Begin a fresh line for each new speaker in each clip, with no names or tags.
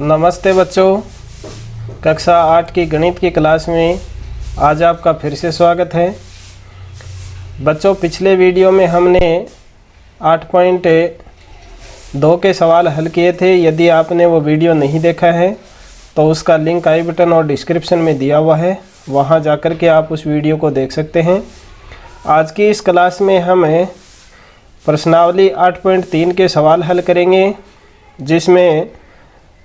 नमस्ते बच्चों, कक्षा 8 की गणित की क्लास में आज आपका फिर से स्वागत है। बच्चों, पिछले वीडियो में हमने 8.2 के सवाल हल किए थे। यदि आपने वो वीडियो नहीं देखा है तो उसका लिंक आई बटन और डिस्क्रिप्शन में दिया हुआ है, वहाँ जाकर के आप उस वीडियो को देख सकते हैं। आज की इस क्लास में हम प्रश्नावली 8.3 के सवाल हल करेंगे, जिसमें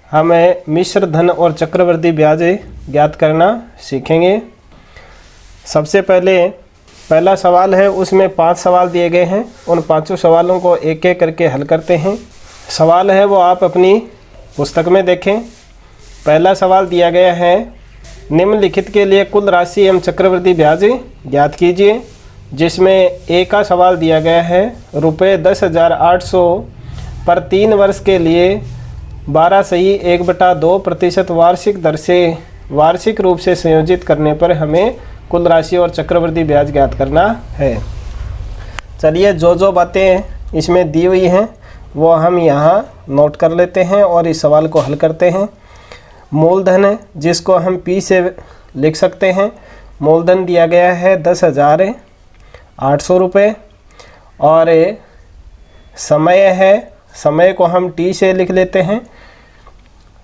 हमें मिश्र धन और चक्रवृद्धि ब्याज ज्ञात करना सीखेंगे। सबसे पहला सवाल है, उसमें 5 सवाल दिए गए हैं। उन 5 सवालों को एक एक करके हल करते हैं। सवाल है वो आप अपनी पुस्तक में देखें। पहला सवाल दिया गया है, निम्नलिखित के लिए कुल राशि एवं चक्रवृद्धि ब्याज ज्ञात कीजिए। जिसमें ए का सवाल दिया गया है, रुपये 10,800 पर 3 वर्ष के लिए 12/1/2% वार्षिक दर से वार्षिक रूप से संयोजित करने पर हमें कुल राशि और चक्रवृद्धि ब्याज ज्ञात करना है। चलिए, जो बातें इसमें दी हुई हैं वो हम यहाँ नोट कर लेते हैं और इस सवाल को हल करते हैं। मूलधन, जिसको हम P से लिख सकते हैं, मूलधन दिया गया है 10,800 रुपये। और समय है, समय को हम T से लिख लेते हैं,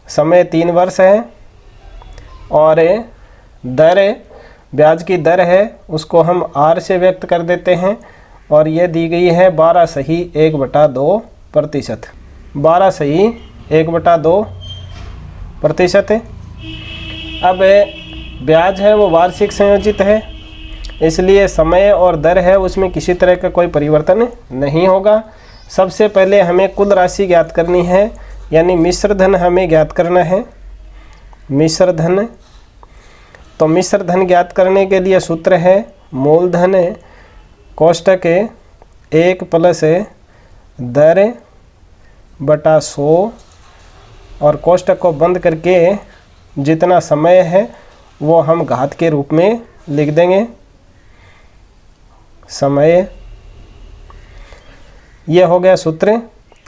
समय 3 वर्ष है। और दर, ब्याज की दर है, उसको हम R से व्यक्त कर देते हैं और ये दी गई है 12/1/2%। 12/1/2%। अब ब्याज है वो वार्षिक संयोजित है, इसलिए समय और दर है उसमें किसी तरह का कोई परिवर्तन नहीं होगा। सबसे पहले हमें कुल राशि ज्ञात करनी है, यानी मिश्र धन हमें ज्ञात करना है। मिश्र धन, तो मिश्र धन ज्ञात करने के लिए सूत्र है मूलधन कोष्टक 1 प्लस दर बटा 100 और कोष्टक को बंद करके जितना समय है वो हम घात के रूप में लिख देंगे। समय, ये हो गया सूत्र।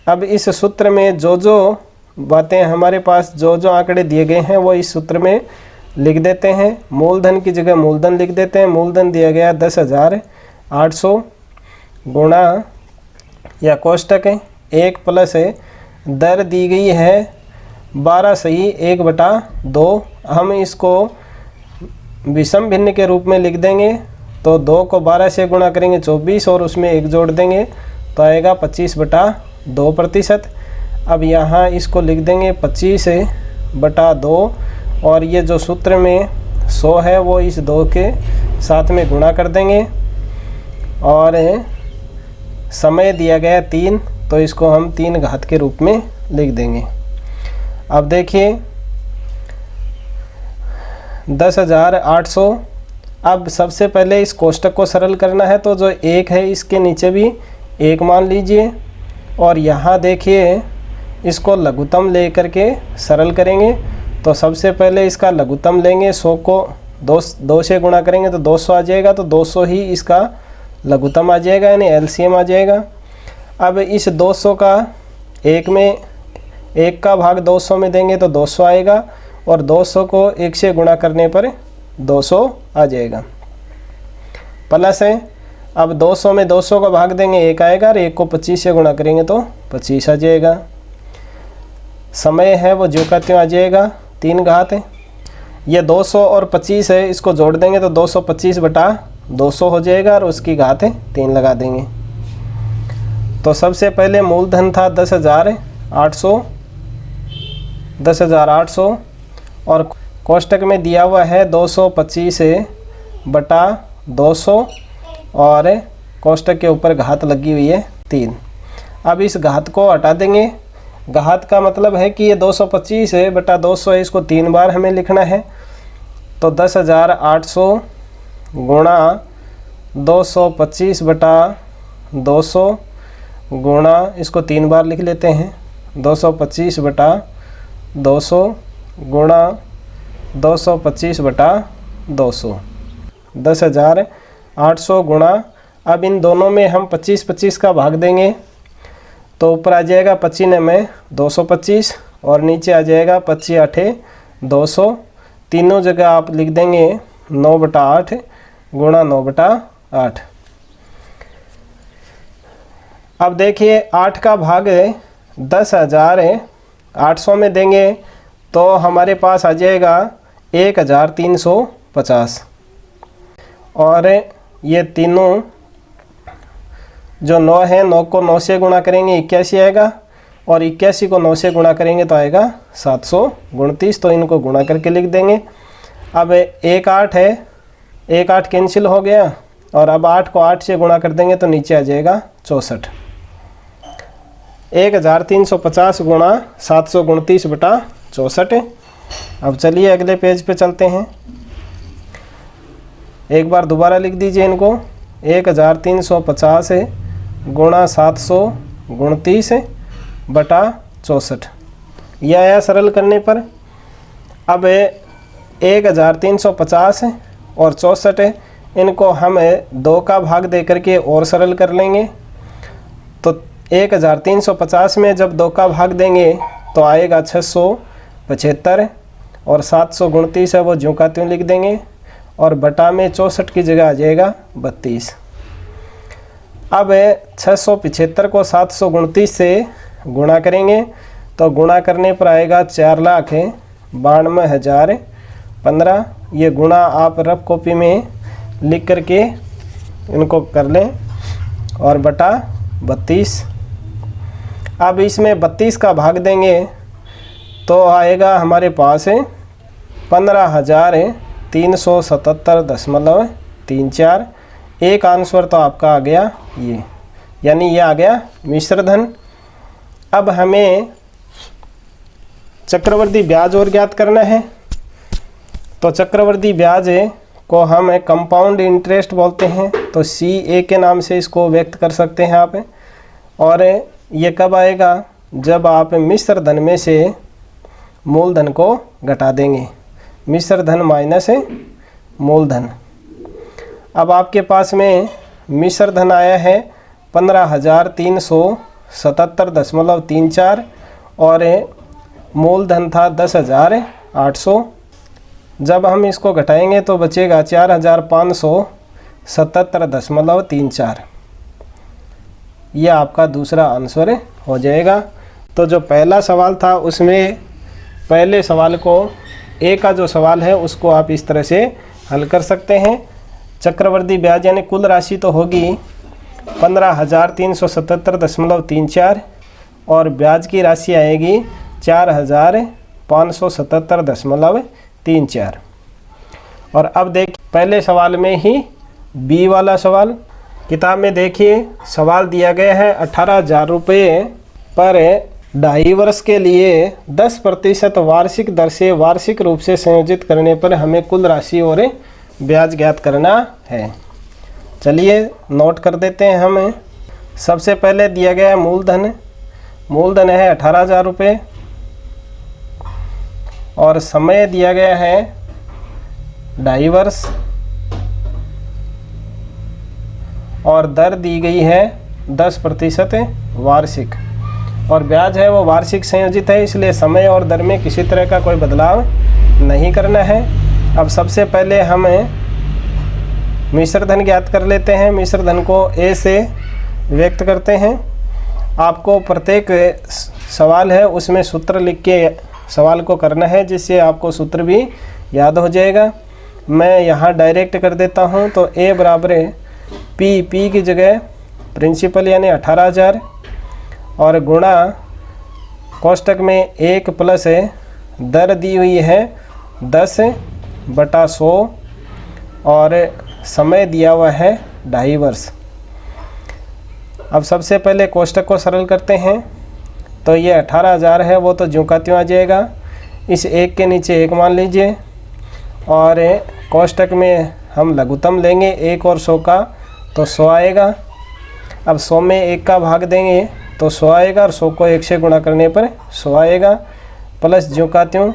अब इस सूत्र में जो बातें हमारे पास, जो आंकड़े दिए गए हैं वो इस सूत्र में लिख देते हैं। मूलधन की जगह मूलधन लिख देते हैं। मूलधन दिया गया 10,800 गुणा या कोष्टक 1 प्लस दर दी गई है 12/1/2। हम इसको विषम भिन्न के रूप में लिख देंगे, तो 2 को 12 से गुणा करेंगे 24 और उसमें 1 जोड़ देंगे तो आएगा 25/2%। अब यहाँ इसको लिख देंगे 25/2 और ये जो सूत्र में 100 है वो इस 2 के साथ में गुणा कर देंगे। और समय दिया गया 3, तो इसको हम 3 घात के रूप में लिख देंगे। अब देखिए 10,800। अब सबसे पहले इस कोष्टक को सरल करना है, तो जो 1 है इसके नीचे भी 1 मान लीजिए और यहाँ देखिए इसको लघुत्तम ले करके सरल करेंगे। तो सबसे पहले इसका लघुत्तम लेंगे, 100 को 2 से गुणा करेंगे तो 200 आ जाएगा, तो 200 ही इसका लघुत्तम आ जाएगा, यानी एलसीएम आ जाएगा। अब इस 200 का 1 में 1 का भाग 200 में देंगे तो 200 आएगा और 200 को 1 से गुणा करने पर 200 आ जाएगा। प्लस है, अब 200 में 200 का भाग देंगे 1 आएगा और 1 को 25 से गुणा करेंगे तो 25 आ जाएगा। समय है वो जो का त्यों आ जाएगा, 3 घात है। ये 200 और 25 है, इसको जोड़ देंगे तो 225/200 हो जाएगा और उसकी घात 3 लगा देंगे। तो सबसे पहले मूलधन था 10,800 और कोष्टक में दिया हुआ है 225/200 और कोष्टक के ऊपर घात लगी हुई है 3। अब इस घात को हटा देंगे। घात का मतलब है कि ये 225/200 है, इसको 3 बार हमें लिखना है। तो 10,800 गुणा 225/200 गुणा, इसको 3 बार लिख लेते हैं, 225/200 गुणा 225/200, 10,800 गुणा। अब इन दोनों में हम 25 का भाग देंगे तो ऊपर आ जाएगा 25 में 225 और नीचे आ जाएगा 25 8 200। तीनों जगह आप लिख देंगे 9/8 गुणा 9/8। अब देखिए 8 का भाग 10,800 में देंगे तो हमारे पास आ जाएगा 1,350। और ये तीनों जो 9 है, 9 को 9 से गुणा करेंगे 81 आएगा, और 81 को 9 से गुणा करेंगे तो आएगा 729। तो इनको गुणा करके लिख देंगे। अब 1 8 है, 1 8 कैंसिल हो गया, और अब 8 को 8 से गुणा कर देंगे तो नीचे आ जाएगा 64। 1,350 गुणा 729/64। अब चलिए अगले पेज पे चलते हैं। एक बार दोबारा लिख दीजिए इनको। 1,350 गुणा 729/64। यह आया सरल करने पर। अब 1,350 और 64 इनको हम 2 का भाग दे करके और सरल कर लेंगे। तो 1,350 में जब 2 का भाग देंगे तो आएगा 675, और 729 है वो ज्यों का त्यों लिख देंगे, और बटा में 64 की जगह आ जाएगा 32। अब 675 को 729 से गुणा करेंगे तो गुणा करने पर आएगा 4,92,015। ये गुणा आप रफ कॉपी में लिख करके इनको कर लें, और बटा 32। अब इसमें 32 का भाग देंगे तो आएगा हमारे पास 15,377.34। एक आंसर तो आपका आ गया ये, यानी ये आ गया मिश्र धन। अब हमें चक्रवर्ती ब्याज और ज्ञात करना है। तो चक्रवर्ती ब्याज को हम कंपाउंड इंटरेस्ट बोलते हैं, तो CA के नाम से इसको व्यक्त कर सकते हैं आप। और ये कब आएगा? जब आप मिश्र धन में से मूलधन को घटा देंगे, मिश्र धन माइनस मूलधन। अब आपके पास में मिश्र धन आया है 15,377.34, और मूलधन था 10,800। जब हम इसको घटाएंगे तो बचेगा 4,577.34। यह आपका दूसरा आंसर हो जाएगा। तो जो पहला सवाल था उसमें पहले सवाल को, ए का जो सवाल है उसको आप इस तरह से हल कर सकते हैं। चक्रवर्ती ब्याज यानी कुल राशि तो होगी 15,377.34, और ब्याज की राशि आएगी 4,577.34। और अब देखिए पहले सवाल में ही बी वाला सवाल, किताब में देखिए सवाल दिया गया है 18,000 रुपये पर 2.5 वर्ष के लिए 10% वार्षिक दर से वार्षिक रूप से संयोजित करने पर हमें कुल राशि और ब्याज ज्ञात करना है। चलिए नोट कर देते हैं हम। सबसे पहले दिया गया है मूलधन। मूलधन है 18,000 रुपये, और समय दिया गया है 2.5 वर्ष, और दर दी गई है 10% वार्षिक, और ब्याज है वो वार्षिक संयोजित है, इसलिए समय और दर में किसी तरह का कोई बदलाव नहीं करना है। अब सबसे पहले हम मिश्र धन ज्ञात कर लेते हैं। मिश्र धन को ए से व्यक्त करते हैं। आपको प्रत्येक सवाल है उसमें सूत्र लिख के सवाल को करना है, जिससे आपको सूत्र भी याद हो जाएगा। मैं यहाँ डायरेक्ट कर देता हूँ। तो ए बराबर है पी की जगह प्रिंसिपल यानी 18,000, और गुणा कोष्टक में 1 प्लस दर दी हुई है 10/100, और समय दिया हुआ है 2.5 वर्ष। अब सबसे पहले कोष्टक को सरल करते हैं। तो ये 18,000 है वो तो ज्यों का त्यों आ जाएगा। इस 1 के नीचे 1 मान लीजिए, और कोष्टक में हम लघुत्तम लेंगे 1 और 100 का, तो 100 आएगा। अब 100 में 1 का भाग देंगे तो 100 आएगा, और 100 को 1 से गुणा करने पर 100 आएगा, प्लस ज्यों का त्यों।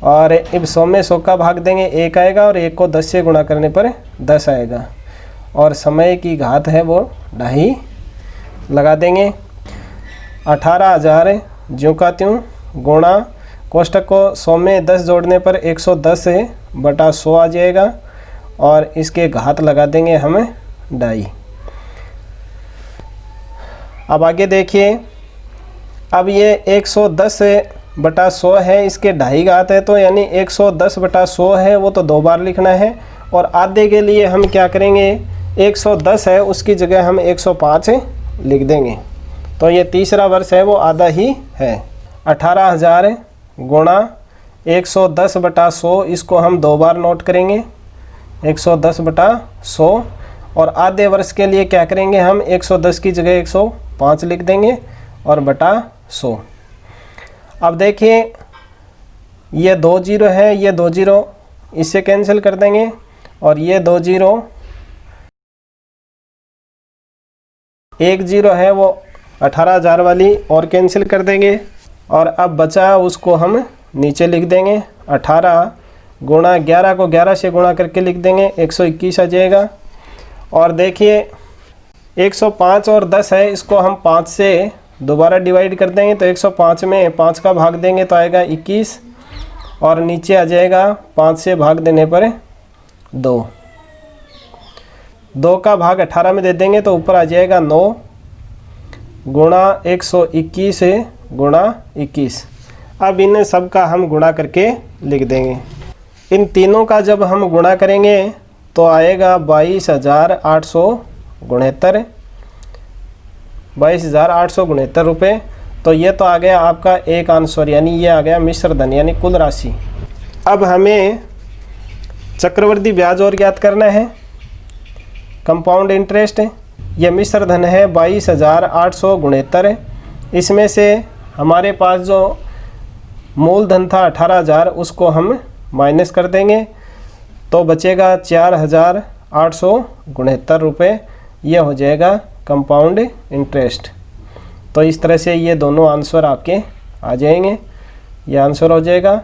और अब 100 में 100 का भाग देंगे 1 आएगा, और 1 को 10 से गुणा करने पर 10 आएगा, और समय की घात है वो 2.5 लगा देंगे। 18,000 ज्यों का त्यों गुणा कोष्टक को 100 में 10 जोड़ने पर 110/100 आ जाएगा और इसके घात लगा देंगे हम 2.5। अब आगे देखिए, अब ये 110/100 है, इसके 2.5 घात है, तो यानी 110/100 है वो तो 2 बार लिखना है। और आधे के लिए हम क्या करेंगे, 110 है उसकी जगह हम 105 लिख देंगे। तो ये तीसरा वर्ष है वो आधा ही है। 18,000 गुणा 110/100, इसको हम 2 बार नोट करेंगे 110/100। और आधे वर्ष के लिए क्या करेंगे, हम 110 की जगह 105 लिख देंगे और बटा 100। अब देखिए ये 2 जीरो है, ये 2 जीरो इससे कैंसिल कर देंगे और ये 2 जीरो, 1 जीरो है वो 18,000 वाली और कैंसिल कर देंगे। और अब बचा उसको हम नीचे लिख देंगे। 18 गुणा 11 को 11 से गुणा करके लिख देंगे, 121 आ जाएगा। और देखिए 105 और 10 है, इसको हम 5 से दोबारा डिवाइड कर देंगे तो 105 में 5 का भाग देंगे तो आएगा 21 और नीचे आ जाएगा 5 से भाग देने पर 2। 2 का भाग 18 में दे देंगे तो ऊपर आ जाएगा 9 गुणा 121 गुणा 21। अब इन सब का हम गुणा करके लिख देंगे। इन तीनों का जब हम गुणा करेंगे तो आएगा 22,869 22,869 रुपये। तो ये तो आ गया आपका एक आंसर, यानी ये आ गया मिश्र धन यानी कुल राशि। अब हमें चक्रवृद्धि ब्याज और ज्ञात करना है, कंपाउंड इंटरेस्ट। ये मिश्र धन है 22,869। इसमें से हमारे पास जो मूलधन था 18,000 उसको हम माइनस कर देंगे तो बचेगा 4,869 रुपये। ये हो जाएगा कंपाउंड इंटरेस्ट। तो इस तरह से ये दोनों आंसर आपके आ जाएंगे। ये आंसर हो जाएगा।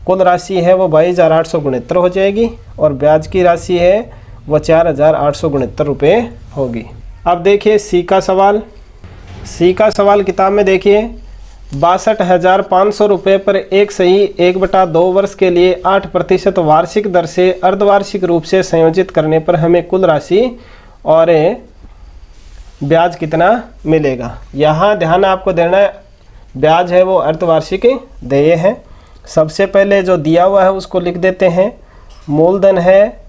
कुल राशि है वो 22,869 हो जाएगी और ब्याज की राशि है वो 4,869 रुपये होगी। अब देखिए सी का सवाल। सी का सवाल किताब में देखिए, 62,500 रुपये पर एक सही 1/2 वर्ष के लिए 8% वार्षिक दर से अर्धवार्षिक रूप से संयोजित करने पर हमें कुल राशि और ब्याज कितना मिलेगा। यहाँ ध्यान आपको देना है, ब्याज है वो अर्धवार्षिक देय है। सबसे पहले जो दिया हुआ है उसको लिख देते हैं। मूलधन है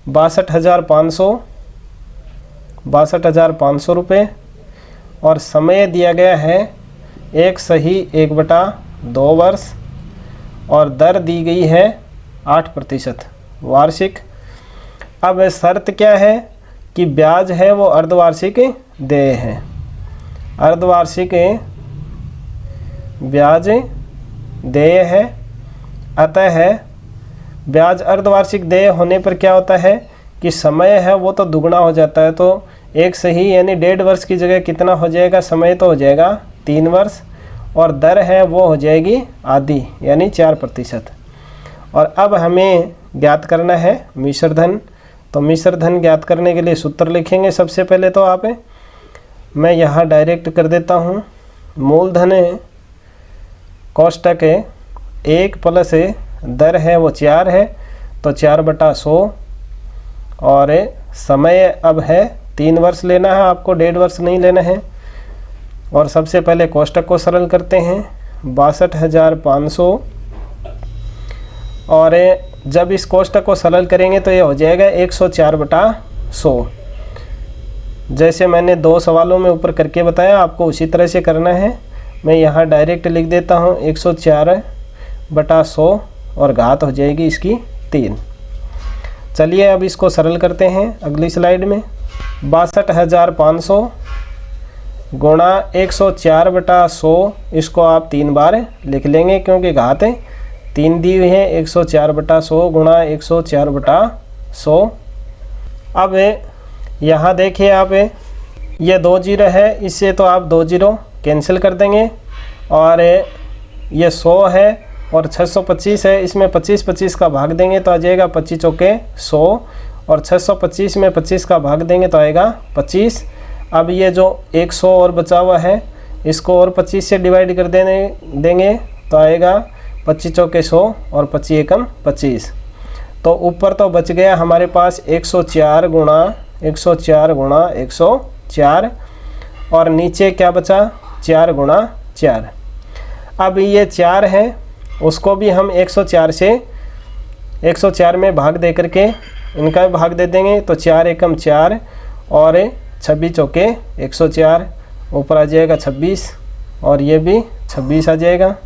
62,500 रुपये और समय दिया गया है एक सही 1/2 वर्ष और दर दी गई है 8% वार्षिक। अब शर्त क्या है कि ब्याज है वो अर्धवार्षिक देय है। अर्धवार्षिक ब्याज देय है, अतः है ब्याज अर्धवार्षिक देय होने पर क्या होता है कि समय है वो तो दुगना हो जाता है। तो एक सही यानी 1.5 वर्ष की जगह कितना हो जाएगा, समय तो हो जाएगा 3 वर्ष और दर है वो हो जाएगी आधी यानी 4%। और अब हमें ज्ञात करना है मिश्र धन। तो मिश्र धन ज्ञात करने के लिए सूत्र लिखेंगे। सबसे पहले तो आप मैं यहाँ डायरेक्ट कर देता हूँ। मूलधन कोष्टक 1 प्लस दर है वो 4 है तो 4/100 और समय अब है 3 वर्ष लेना है आपको, 1.5 वर्ष नहीं लेना है। और सबसे पहले कोष्टक को सरल करते हैं। 62,500 और जब इस कोष्टक को सरल करेंगे तो ये हो जाएगा 104/100। जैसे मैंने 2 सवालों में ऊपर करके बताया आपको उसी तरह से करना है। मैं यहाँ डायरेक्ट लिख देता हूँ 104/100 और घात हो जाएगी इसकी 3। चलिए अब इसको सरल करते हैं अगली स्लाइड में। 62,500 गुणा 104/100, इसको आप 3 बार लिख लेंगे क्योंकि घात 3 दी हुई है। 104/100 गुणा 104/100। अब यहाँ देखिए आप, ये 2 जीरो है, इससे तो आप 2 जीरो कैंसिल कर देंगे और ये 100 है और 625 है, इसमें 25 का भाग देंगे तो आ जाएगा 25 चौके 100 और 625 में 25 का भाग देंगे तो आएगा 25। अब ये जो 100 और बचा हुआ है इसको और 25 से डिवाइड कर देंगे तो आएगा 25 चौके 100 और 25 एकम 25। तो ऊपर तो बच गया हमारे पास 104 गुणा 104 और नीचे क्या बचा 4 गुणा 4। अब ये 4 है उसको भी हम 104 से 104 में भाग दे करके इनका भी भाग दे देंगे तो 4 एकम 4 और 26 चौके 104, ऊपर आ जाएगा 26 और ये भी 26 आ जाएगा।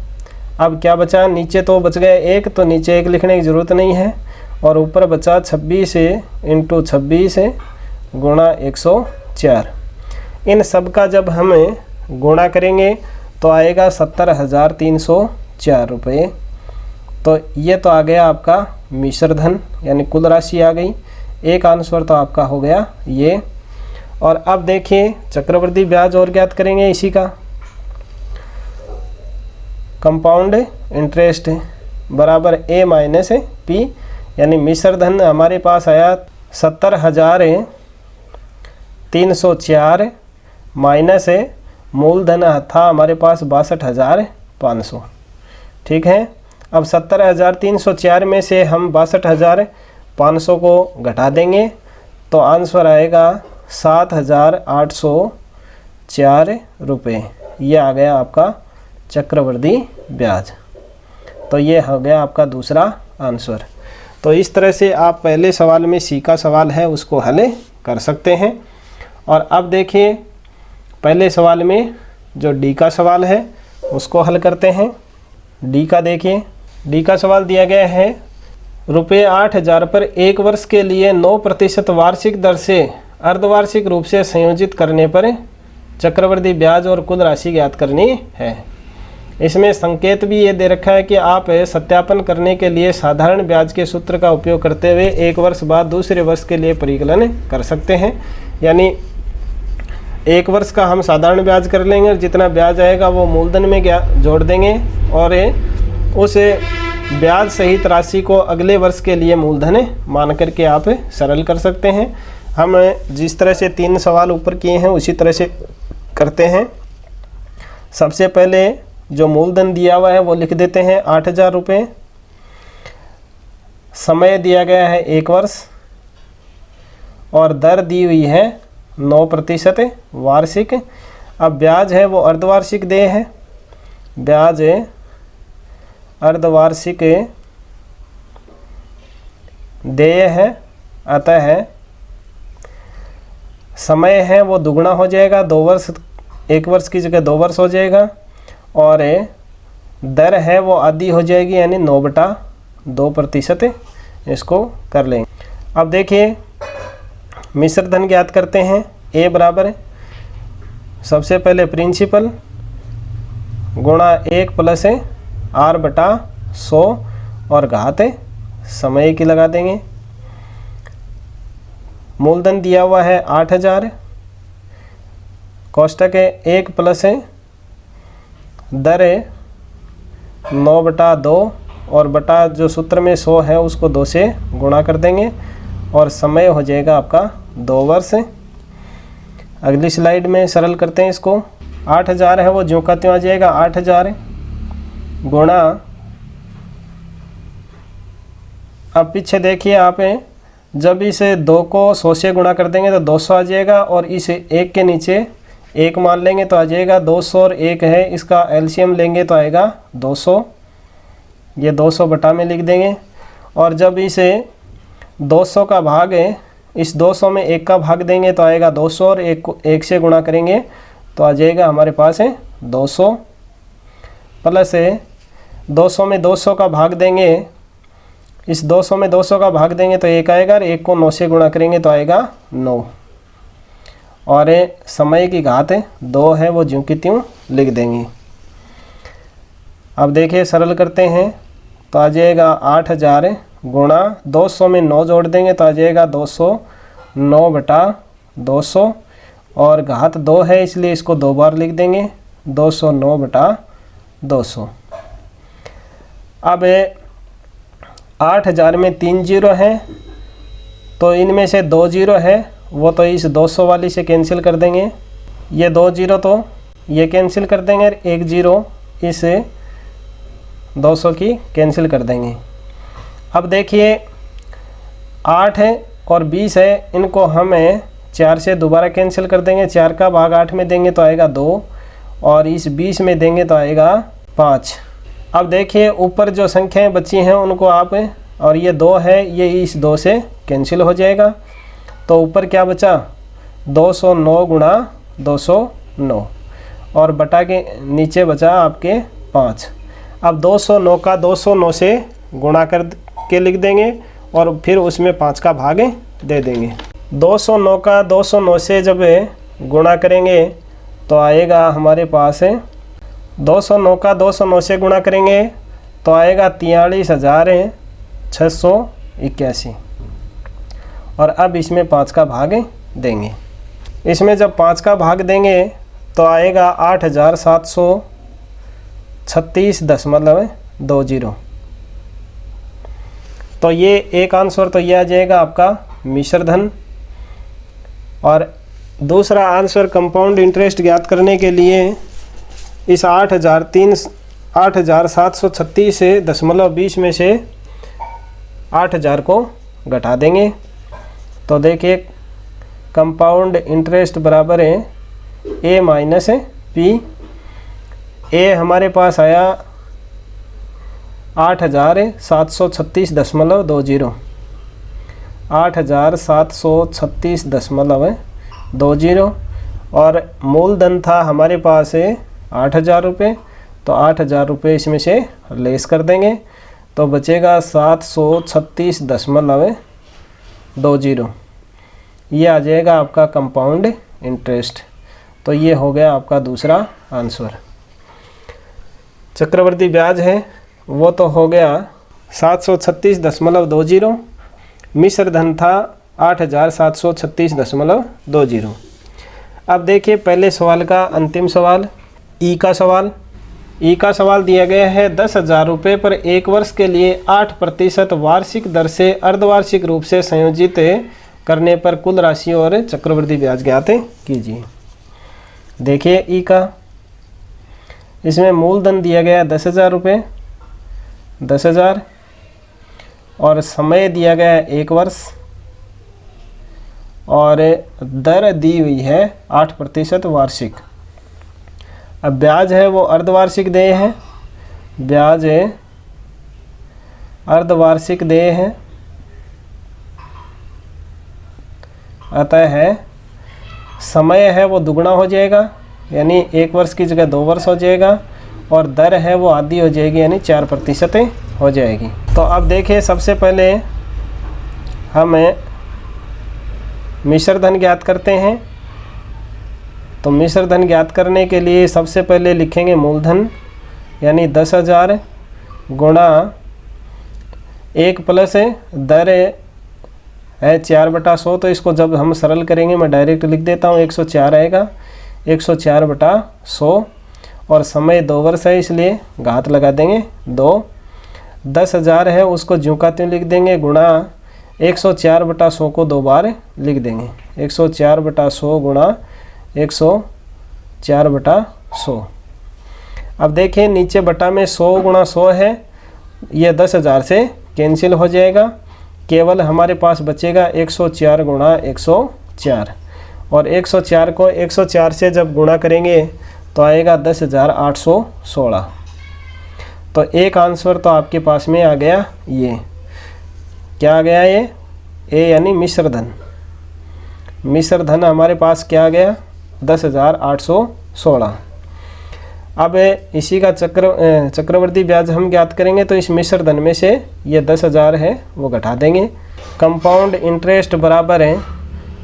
अब क्या बचा, नीचे तो बच गया 1, तो नीचे 1 लिखने की ज़रूरत नहीं है और ऊपर बचा 26 इंटू 26 गुणा 104। इन सब का जब हम गुणा करेंगे तो आएगा 70,304 रुपये। तो ये तो आ गया आपका मिश्र धन यानी कुल राशि आ गई। एक आंसर तो आपका हो गया ये। और अब देखिए चक्रवृद्धि ब्याज और ज्ञात करेंगे इसी का। कंपाउंड इंटरेस्ट बराबर ए माइनस पी, यानी मिश्र धन हमारे पास आया 70,304 माइनस मूलधन था हमारे पास 62,500। ठीक है, अब 70,304 में से हम 62,500 को घटा देंगे तो आंसर आएगा 7,804 रुपये। ये आ गया आपका चक्रवृद्धि ब्याज। तो ये हो गया आपका दूसरा आंसर। तो इस तरह से आप पहले सवाल में सी का सवाल है उसको हल कर सकते हैं। और अब देखिए पहले सवाल में जो डी का सवाल है उसको हल करते हैं। डी का देखिए, डी का सवाल दिया गया है रुपये 8,000 पर 1 वर्ष के लिए 9% वार्षिक दर से अर्धवार्षिक रूप से संयोजित करने पर चक्रवृद्धि ब्याज और कुल राशि ज्ञात करनी है। इसमें संकेत भी ये दे रखा है कि आप सत्यापन करने के लिए साधारण ब्याज के सूत्र का उपयोग करते हुए 1 वर्ष बाद दूसरे वर्ष के लिए परिकलन कर सकते हैं। यानी 1 वर्ष का हम साधारण ब्याज कर लेंगे और जितना ब्याज आएगा वो मूलधन में जोड़ देंगे और उस ब्याज सहित राशि को अगले वर्ष के लिए मूलधन मान करके आप सरल कर सकते हैं। हम जिस तरह से 3 सवाल ऊपर किए हैं उसी तरह से करते हैं। सबसे पहले जो मूलधन दिया हुआ है वो लिख देते हैं 8,000 रुपये। समय दिया गया है 1 वर्ष और दर दी हुई है 9% वार्षिक। अब ब्याज है वो अर्धवार्षिक देय है, ब्याज अर्धवार्षिक देय है, अतः समय है वो दुगना हो जाएगा, 2 वर्ष, 1 वर्ष की जगह 2 वर्ष हो जाएगा और दर है वो आधी हो जाएगी यानी 9/2% इसको कर लेंगे। अब देखिए मिश्र धन ज्ञात करते हैं। ए बराबर सबसे पहले प्रिंसिपल गुणा 1 प्लस R/100 और घात समय की लगा देंगे। मूलधन दिया हुआ है 8,000, कोष्टक है 1 प्लस दर 9/2 और बटा जो सूत्र में 100 है उसको 2 से गुणा कर देंगे और समय हो जाएगा आपका 2 वर्ष। अगली स्लाइड में सरल करते हैं इसको। 8,000 है वो ज्यों का त्यों आ जाएगा 8,000 गुणा, अब पीछे देखिए आप जब इसे 2 को 100 से गुणा कर देंगे तो 200 आ जाएगा और इस 1 के नीचे 1 मान लेंगे तो आ जाएगा 200 और 1 है इसका एलसीएम लेंगे तो आएगा 200। ये 200 बटा में लिख देंगे और जब इसे 200 का भाग है इस 200 में 1 का भाग देंगे तो आएगा 200 और 1 से गुणा करेंगे तो आ जाएगा हमारे पास है 200 प्लस 200 में 200 का भाग देंगे, इस 200 में 200 का भाग देंगे तो 1 आएगा और 1 को 9 से गुणा करेंगे तो आएगा 9 और समय की घात 2 है वो ज्यों की त्यों लिख देंगे। अब देखिए सरल करते हैं तो आ जाएगा 8,000 गुणा 200 में 9 जोड़ देंगे तो आ जाएगा 209/200 और घात 2 है इसलिए इसको 2 बार लिख देंगे 209/200। अब 8,000 में 3 जीरो हैं तो इनमें से 2 जीरो है वो तो इस 200 वाली से कैंसिल कर देंगे। ये 2 जीरो तो ये कैंसिल कर देंगे, एक जीरो इस 200 की कैंसिल कर देंगे। अब देखिए 8 है और 20 है, इनको हमें 4 से दोबारा कैंसिल कर देंगे। 4 का भाग 8 में देंगे तो आएगा 2 और इस 20 में देंगे तो आएगा 5। अब देखिए ऊपर जो संख्याएं बची हैं उनको आप, और ये 2 है, ये इस 2 से कैंसिल हो जाएगा। तो ऊपर क्या बचा, 209 गुणा 209 और बटा के नीचे बचा आपके 5। अब 209 का 209 से गुणा कर के लिख देंगे और फिर उसमें 5 का भाग दे देंगे। 209 का 209 से जब गुणा करेंगे तो आएगा हमारे पास 209 का 209 से गुणा करेंगे तो आएगा 43,681 और अब इसमें 5 का भाग देंगे। इसमें जब 5 का भाग देंगे तो आएगा 8,736.20। तो ये एक आंसर तो ये आ जाएगा आपका मिश्र धन। और दूसरा आंसर कंपाउंड इंटरेस्ट ज्ञात करने के लिए इस 8,736.20 में से 8,000 को घटा देंगे। तो देखिए कंपाउंड इंटरेस्ट बराबर है ए माइनस पी। ए हमारे पास आया 8,736.20, 8,736.20 और मूलधन था हमारे पास 8,000 रुपये। तो 8,000 रुपये इसमें से लेस कर देंगे तो बचेगा 736.20। ये आ जाएगा आपका कंपाउंड इंटरेस्ट। तो ये हो गया आपका दूसरा आंसर। चक्रवर्ती ब्याज है वो तो हो गया 736.20। मिश्र धन था 8,736.20। अब देखिए पहले सवाल का अंतिम सवाल, ई का सवाल। ई का सवाल दिया गया है 10,000 रुपये पर 1 वर्ष के लिए 8% वार्षिक दर से अर्धवार्षिक रूप से संयोजित करने पर कुल राशि और चक्रवृद्धि ब्याज ज्ञात कीजिए। देखिए ई का, इसमें मूलधन दिया गया 10,000 रुपये, 10,000 और समय दिया गया है 1 वर्ष और दर दी हुई है 8% वार्षिक। अब ब्याज है वो अर्धवार्षिक देय है, ब्याज अर्धवार्षिक देय है, अतः है समय है वो दुगना हो जाएगा यानी 1 वर्ष की जगह 2 वर्ष हो जाएगा और दर है वो आधी हो जाएगी यानी 4% हो जाएगी। तो अब देखिए सबसे पहले हमें मिश्र धन ज्ञात करते हैं। तो मिश्र धन ज्ञात करने के लिए सबसे पहले लिखेंगे मूलधन यानी 10,000 गुणा 1 प्लस दर है 4/100। तो इसको जब हम सरल करेंगे मैं डायरेक्ट लिख देता हूँ, 104 आएगा, 104/100 और समय 2 वर्ष है इसलिए घात लगा देंगे 2। 10,000 है उसको ज्यों का त्यों लिख देंगे गुणा 104/100 को 2 बार लिख देंगे, 104/100 गुणा 104/100। अब देखिए नीचे बटा में 100 गुणा 100 है, ये 10,000 से कैंसिल हो जाएगा, केवल हमारे पास बचेगा 104 गुणा 104 और 104 को 104 से जब गुणा करेंगे तो आएगा 10,816। तो एक आंसर तो आपके पास में आ गया, ये क्या आ गया, ये ए यानी मिश्र धन। मिश्र धन हमारे पास क्या आ गया 10,816। अब इसी का चक्रवर्ती ब्याज हम ज्ञात करेंगे तो इस मिश्र धन में से ये 10,000 है वो घटा देंगे। कंपाउंड इंटरेस्ट बराबर है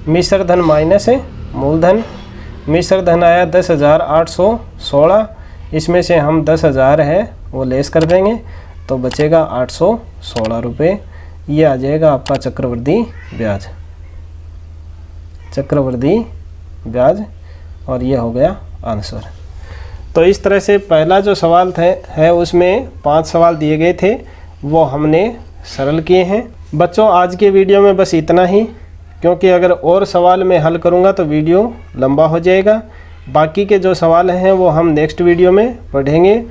मिश्र धन माइनस मूलधन। मिश्र धन आया 10,816, इसमें से हम 10,000 है वो लेस कर देंगे तो बचेगा 816 रुपये। ये आ जाएगा आपका चक्रवर्ती ब्याज, चक्रवर्ती ब्याज और ये हो गया आंसर। तो इस तरह से पहला जो सवाल है उसमें 5 सवाल दिए गए थे वो हमने सरल किए हैं। बच्चों आज के वीडियो में बस इतना ही, क्योंकि अगर और सवाल मैं हल करूंगा तो वीडियो लंबा हो जाएगा। बाकी के जो सवाल हैं वो हम नेक्स्ट वीडियो में पढ़ेंगे।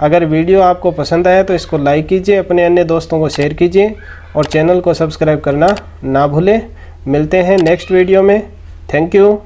अगर वीडियो आपको पसंद आया तो इसको लाइक कीजिए, अपने अन्य दोस्तों को शेयर कीजिए और चैनल को सब्सक्राइब करना ना भूलें। मिलते हैं नेक्स्ट वीडियो में। Thank you.